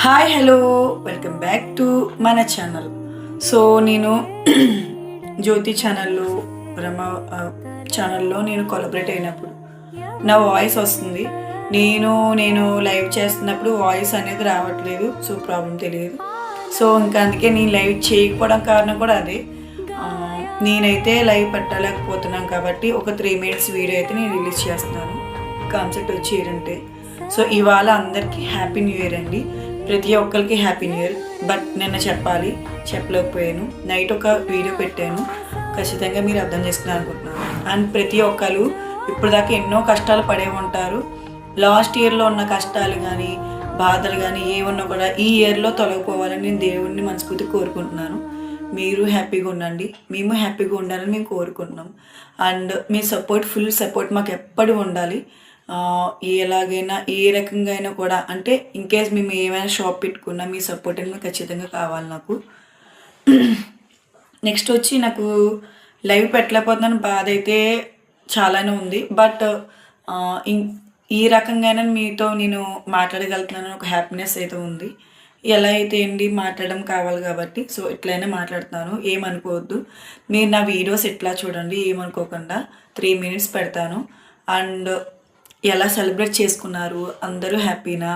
Hi hello welcome back to మన channel. So నేను జ్యోతి ఛానల్లో రమ ఛానల్లో నేను కొలబరేట్ అయినప్పుడు నా వాయిస్ వస్తుంది. నేను లైవ్ చేస్తున్నప్పుడు వాయిస్ అనేది రావట్లేదు. సో ప్రాబ్లం తెలియదు. సో ఇంకా అందుకే నేను లైవ్ చేయకపోవడం కారణం కూడా అదే. నేనైతే లైవ్ పెట్టలేకపోతున్నాను కాబట్టి ఒక 3 minutes వీడియో అయితే నేను రిలీజ్ చేస్తున్నాను. కాన్సెప్ట్ వచ్చి ఏంటంటే, సో ఇవాళ అందరికీ హ్యాపీ న్యూ ఇయర్ అండి. ప్రతి ఒక్కరికి హ్యాపీ న్యూ ఇయర్. బట్ నిన్న చెప్పలేకపోయాను. నైట్ ఒక వీడియో పెట్టాను, ఖచ్చితంగా మీరు అర్థం చేసుకున్నారు అనుకుంటున్నాను. అండ్ ప్రతి ఒక్కరు ఇప్పుడు దాకా ఎన్నో కష్టాలు పడే ఉంటారు. లాస్ట్ ఇయర్లో ఉన్న కష్టాలు కానీ బాధలు కానీ ఏమన్నా కూడా ఈ ఇయర్లో తొలగిపోవాలని నేను దేవుడిని మనస్ఫూర్తిగా కోరుకుంటున్నాను. మీరు హ్యాపీగా ఉండండి, మేము హ్యాపీగా ఉండాలని మేము కోరుకుంటున్నాం. అండ్ మీ ఫుల్ సపోర్ట్ మాకు ఎప్పటి ఉండాలి. ఎలాగైనా ఏ రకంగా అయినా కూడా, అంటే ఇన్కేస్ మేము ఏమైనా షాప్ పెట్టుకున్నా మీ సపోర్ట్ అనేది ఖచ్చితంగా కావాలి నాకు. నెక్స్ట్ వచ్చి నాకు లైవ్ పెట్టలేకపోతున్నాను, బాధ అయితే చాలానే ఉంది. బట్ ఈ రకంగా మీతో నేను మాట్లాడగలుగుతున్నాను, ఒక హ్యాపీనెస్ అయితే ఉంది. ఎలా అయితే ఏంటి మాట్లాడడం కావాలి కాబట్టి సో ఇట్లయినా మాట్లాడుతున్నాను, ఏమనుకోవద్దు. మీరు నా వీడియోస్ ఎట్లా చూడండి, ఏమనుకోకుండా 3 minutes పెడతాను. అండ్ ఎలా సెలబ్రేట్ చేసుకున్నారు, అందరూ హ్యాపీనా?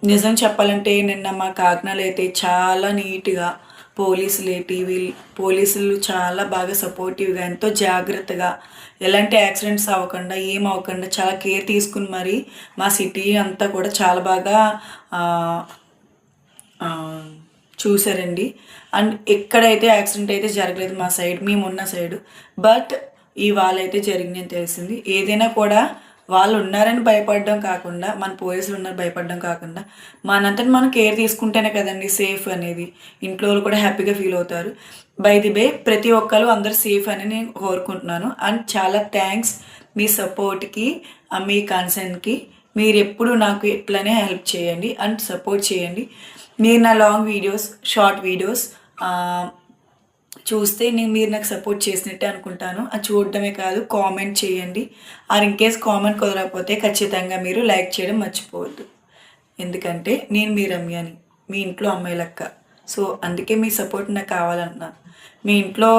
నిజం చెప్పాలంటే నిన్న మా కాకినాడలో అయితే చాలా నీట్గా పోలీసులు చాలా బాగా సపోర్టివ్గా, ఎంతో జాగ్రత్తగా, ఎలాంటి యాక్సిడెంట్స్ అవ్వకుండా ఏమవ్వకుండా చాలా కేర్ తీసుకుని మరి మా సిటీ అంతా కూడా చాలా బాగా చూసారండి. అండ్ ఎక్కడైతే యాక్సిడెంట్ అయితే జరగలేదు మా సైడ్, మేమున్న సైడు. బట్ ఇవాళ అయితే జరిగిందని తెలిసింది. ఏదైనా కూడా వాళ్ళు ఉన్నారని భయపడడం కాకుండా, మన పోలీసులు ఉన్నారు భయపడడం కాకుండా, మనంతటి మనం కేర్ తీసుకుంటేనే కదండి సేఫ్ అనేది. ఇంట్లో వాళ్ళు కూడా హ్యాపీగా ఫీల్ అవుతారు. బై ది వే ప్రతి ఒక్కరు అందరూ సేఫ్ అని నేను కోరుకుంటున్నాను. అండ్ చాలా థ్యాంక్స్ మీ సపోర్ట్కి, మీ కన్సర్న్కి. మీరు ఎప్పుడు నాకు ఎట్లనే హెల్ప్ చేయండి అండ్ సపోర్ట్ చేయండి. మీరు నా లాంగ్ వీడియోస్, షార్ట్ వీడియోస్ చూస్తే మీరు నాకు సపోర్ట్ చేసినట్టే అనుకుంటాను. అది చూడటమే కాదు, కామెంట్ చేయండి. ఆర్ ఇన్కేస్ కామెంట్ కుదరకపోతే ఖచ్చితంగా మీరు లైక్ చేయడం మర్చిపోవద్దు. ఎందుకంటే నేను మీ రమ్యని, మీ ఇంట్లో అమ్మాయి లెక్క. సో అందుకే మీ సపోర్ట్ నాకు కావాలన్నా. మీ ఇంట్లో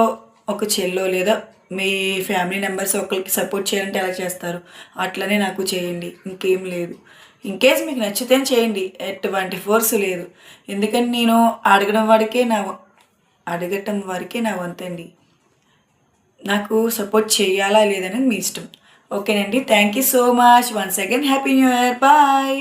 ఒక చెల్లో లేదా మీ ఫ్యామిలీ మెంబర్స్ ఒకరికి సపోర్ట్ చేయాలంటే ఎలా చేస్తారు, అట్లనే నాకు చేయండి, ఇంకేం లేదు. ఇన్కేస్ మీకు నచ్చితే చేయండి, ఎటువంటి ఫోర్స్ లేదు. ఎందుకంటే నేను అడగటం వరకే నా వంతండి. నాకు సపోర్ట్ చేయాలా లేదనేది మీ ఇష్టం. ఓకేనండి, thank you so much. Once again happy new year. Bye.